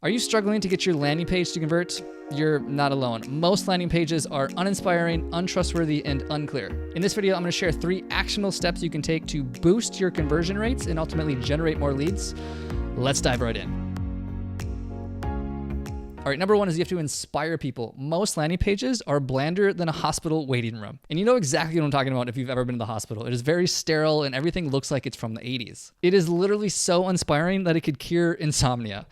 Are you struggling to get your landing page to convert? You're not alone. Most landing pages are uninspiring, untrustworthy, and unclear. In this video, I'm going to share 3 actionable steps you can take to boost your conversion rates and ultimately generate more leads. Let's dive right in. All right, number 1 is you have to inspire people. Most landing pages are blander than a hospital waiting room. And you know exactly what I'm talking about if you've ever been to the hospital. It is very sterile and everything looks like it's from the 80s. It is literally so inspiring that it could cure insomnia.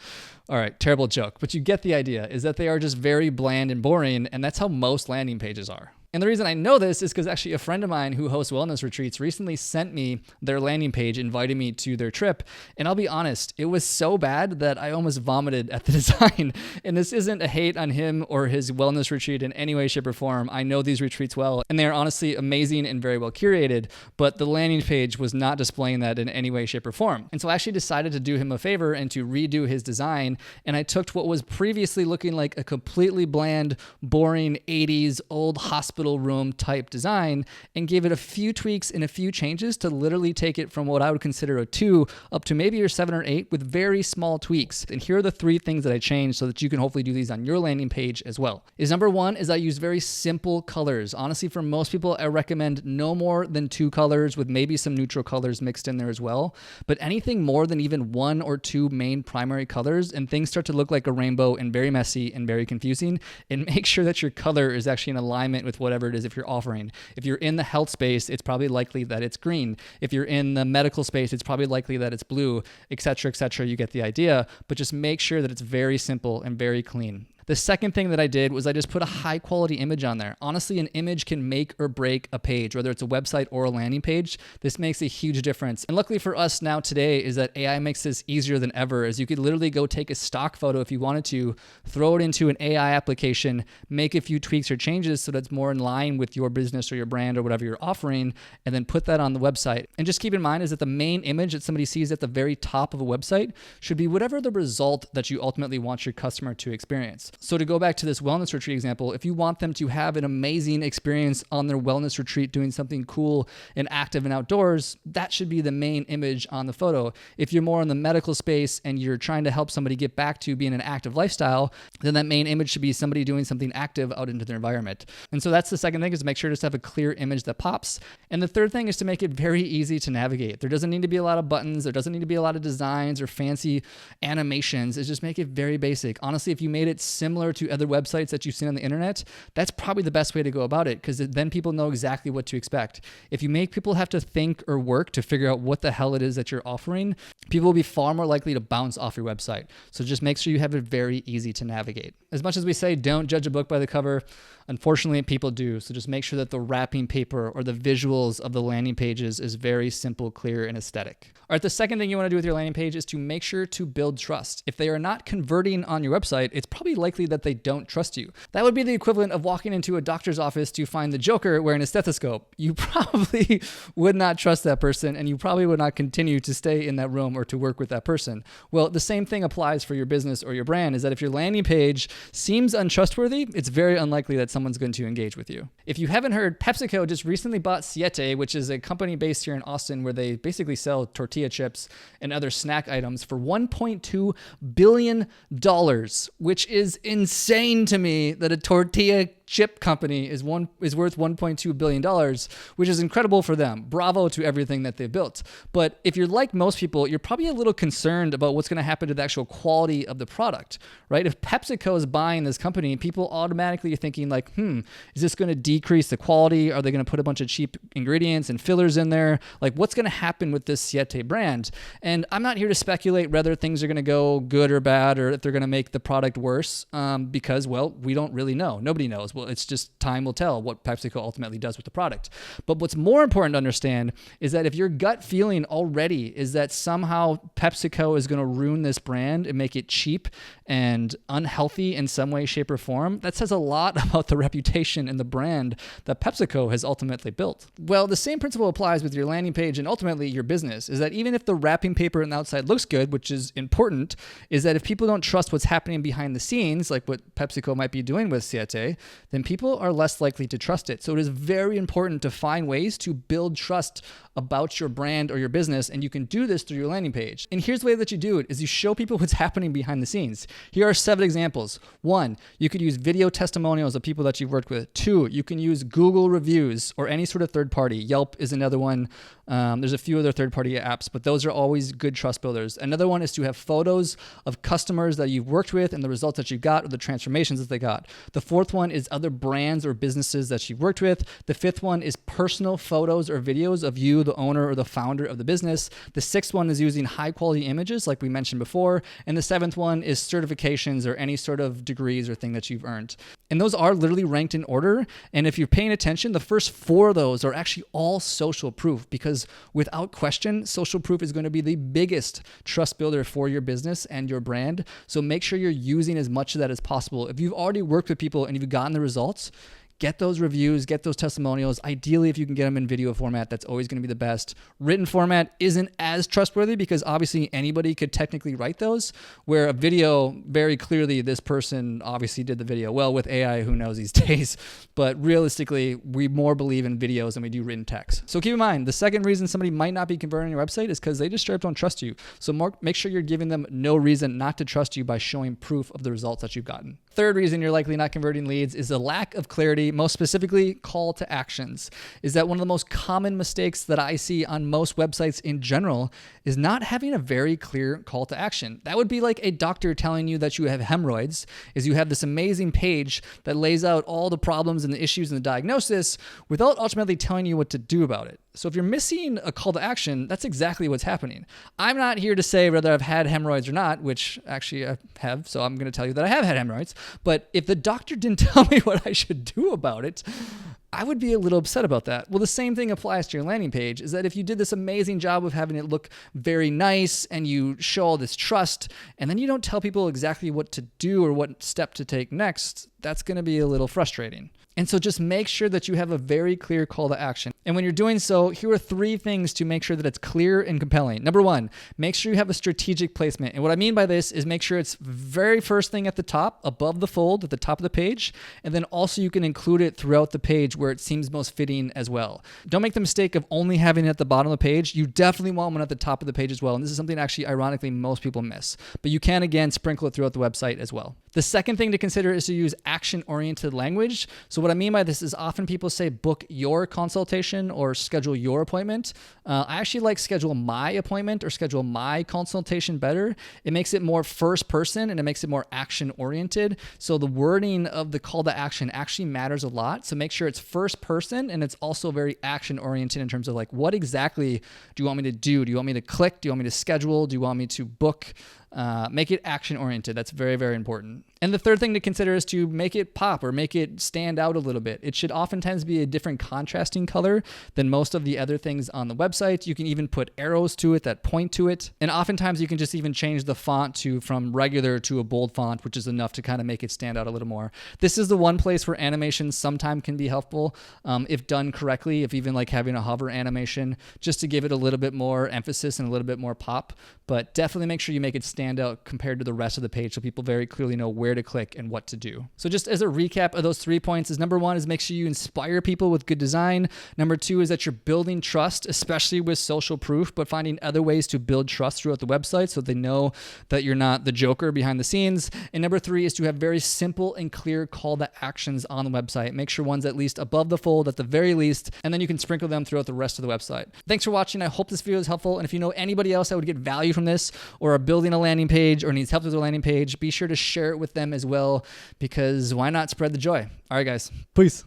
All right, terrible joke, but you get the idea, is that they are just very bland and boring, and that's how most landing pages are. And the reason I know this is because actually a friend of mine who hosts wellness retreats recently sent me their landing page, inviting me to their trip. And I'll be honest, it was so bad that I almost vomited at the design. And this isn't a hate on him or his wellness retreat in any way, shape, or form. I know these retreats well, and they are honestly amazing and very well curated, but the landing page was not displaying that in any way, shape, or form. And so I actually decided to do him a favor and to redo his design. And I took what was previously looking like a completely bland, boring 80s old hospital room type design and gave it a few tweaks and a few changes to literally take it from what I would consider a 2 up to maybe a 7 or 8 with very small tweaks. And here are the 3 things that I changed so that you can hopefully do these on your landing page as well. Number 1 is I use very simple colors. Honestly, for most people, I recommend no more than 2 colors with maybe some neutral colors mixed in there as well. But anything more than even 1 or 2 main primary colors and things start to look like a rainbow and very messy and very confusing, and make sure that your color is actually in alignment with whatever it is if you're offering. If you're in the health space, it's probably likely that it's green. If you're in the medical space, it's probably likely that it's blue, etc., etc. You get the idea, but just make sure that it's very simple and very clean. The second thing that I did was I just put a high quality image on there. Honestly, an image can make or break a page, whether it's a website or a landing page. This makes a huge difference. And luckily for us now today is that AI makes this easier than ever, as you could literally go take a stock photo if you wanted to, throw it into an AI application, make a few tweaks or changes so that's more in line with your business or your brand or whatever you're offering, and then put that on the website. And just keep in mind is that the main image that somebody sees at the very top of a website should be whatever the result that you ultimately want your customer to experience. So to go back to this wellness retreat example, if you want them to have an amazing experience on their wellness retreat doing something cool and active and outdoors, that should be the main image on the photo. If you're more in the medical space and you're trying to help somebody get back to being an active lifestyle, then that main image should be somebody doing something active out into their environment. And so that's the second thing, is to make sure to have a clear image that pops. And the third thing is to make it very easy to navigate. There doesn't need to be a lot of buttons. There doesn't need to be a lot of designs or fancy animations. It's just make it very basic. Honestly, if you made it similar to other websites that you've seen on the internet, that's probably the best way to go about it, because then people know exactly what to expect. If you make people have to think or work to figure out what the hell it is that you're offering, people will be far more likely to bounce off your website. So just make sure you have it very easy to navigate. As much as we say, don't judge a book by the cover, unfortunately people do. So just make sure that the wrapping paper or the visuals of the landing pages is very simple, clear, and aesthetic. All right, the second thing you want to do with your landing page is to make sure to build trust. If they are not converting on your website, it's probably likely that they don't trust you. That would be the equivalent of walking into a doctor's office to find the Joker wearing a stethoscope. You probably would not trust that person, and you probably would not continue to stay in that room or to work with that person. Well, the same thing applies for your business or your brand, is that if your landing page seems untrustworthy, it's very unlikely that someone's going to engage with you. If you haven't heard, PepsiCo just recently bought Siete, which is a company based here in Austin where they basically sell tortilla chips and other snack items for $1.2 billion, which is insane to me that a tortilla chip company is worth $1.2 billion, which is incredible for them. Bravo to everything that they've built. But if you're like most people, you're probably a little concerned about what's going to happen to the actual quality of the product, right? If PepsiCo is buying this company, people automatically are thinking like, is this going to decrease the quality? Are they going to put a bunch of cheap ingredients and fillers in there? Like, what's going to happen with this Siete brand? And I'm not here to speculate whether things are going to go good or bad, or if they're going to make the product worse, because, well, we don't really know. Nobody knows. Well, it's just time will tell what PepsiCo ultimately does with the product. But what's more important to understand is that if your gut feeling already is that somehow PepsiCo is going to ruin this brand and make it cheap and unhealthy in some way, shape, or form, that says a lot about the reputation and the brand brand that PepsiCo has ultimately built. Well, the same principle applies with your landing page and ultimately your business, is that even if the wrapping paper on the outside looks good, which is important, is that if people don't trust what's happening behind the scenes, like what PepsiCo might be doing with Siete, then people are less likely to trust it. So it is very important to find ways to build trust about your brand or your business, and you can do this through your landing page. And here's the way that you do it, is you show people what's happening behind the scenes. Here are 7 examples. 1, you could use video testimonials of people that you've worked with. 2, you can use Google reviews or any sort of third party. Yelp is another one. There's a few other third-party apps, but those are always good trust builders. Another one is to have photos of customers that you've worked with and the results that you got or the transformations that they got. The 4th one is other brands or businesses that you've worked with. The 5th one is personal photos or videos of you, the owner or the founder of the business. The 6th one is using high-quality images like we mentioned before. And the 7th one is certifications or any sort of degrees or thing that you've earned. And those are literally ranked in order. And if you're paying attention, the first 4 of those are actually all social proof, because without question, social proof is going to be the biggest trust builder for your business and your brand. So make sure you're using as much of that as possible. If you've already worked with people and you've gotten the results, get those reviews, get those testimonials. Ideally, if you can get them in video format, that's always going to be the best. Written format isn't as trustworthy because obviously anybody could technically write those, where a video, very clearly this person obviously did the video. Well, with AI, who knows these days? But realistically, we more believe in videos than we do written text. So keep in mind, the second reason somebody might not be converting your website is because they just straight up don't trust you. So make sure you're giving them no reason not to trust you by showing proof of the results that you've gotten. Third reason you're likely not converting leads is a lack of clarity, most specifically call to actions. Is that one of the most common mistakes that I see on most websites in general is not having a very clear call to action. That would be like a doctor telling you that you have hemorrhoids, is you have this amazing page that lays out all the problems and the issues and the diagnosis without ultimately telling you what to do about it. So if you're missing a call to action, that's exactly what's happening. I'm not here to say whether I've had hemorrhoids or not, which actually I have, so I'm going to tell you that I have had hemorrhoids. But if the doctor didn't tell me what I should do about it, I would be a little upset about that. Well, the same thing applies to your landing page, is that if you did this amazing job of having it look very nice and you show all this trust, and then you don't tell people exactly what to do or what step to take next, that's going to be a little frustrating. And so just make sure that you have a very clear call to action. And when you're doing so, here are 3 things to make sure that it's clear and compelling. Number 1, make sure you have a strategic placement. And what I mean by this is make sure it's very first thing at the top, above the fold, at the top of the page. And then also you can include it throughout the page where it seems most fitting as well. Don't make the mistake of only having it at the bottom of the page. You definitely want one at the top of the page as well. And this is something actually, ironically, most people miss. But you can, again, sprinkle it throughout the website as well. The second thing to consider is to use action-oriented language. So what I mean by this is often people say book your consultation or schedule your appointment. I actually like schedule my appointment or schedule my consultation better. It makes it more first person and it makes it more action-oriented. So the wording of the call to action actually matters a lot. So make sure it's first person and it's also very action-oriented in terms of like, what exactly do you want me to do? Do you want me to click? Do you want me to schedule? Do you want me to book? Make it action-oriented. That's very, very important. And the third thing to consider is to make it pop or make it stand out a little bit. It should oftentimes be a different contrasting color than most of the other things on the website. You can even put arrows to it that point to it. And oftentimes you can just even change the font from regular to a bold font, which is enough to kind of make it stand out a little more. This is the one place where animation sometimes can be helpful if done correctly, if even like having a hover animation, just to give it a little bit more emphasis and a little bit more pop. But definitely make sure you make it stand out compared to the rest of the page so people very clearly know where to click and what to do. So just as a recap of those 3 points is number 1 is make sure you inspire people with good design. Number 2 is that you're building trust, especially with social proof, but finding other ways to build trust throughout the website so they know that you're not the joker behind the scenes. And number 3 is to have very simple and clear call to actions on the website. Make sure one's at least above the fold at the very least, and then you can sprinkle them throughout the rest of the website. Thanks for watching. I hope this video is helpful. And if you know anybody else that would get value from this or are building a landing page or needs help with their landing page, be sure to share it with them as well, because why not spread the joy? All right, guys. Peace.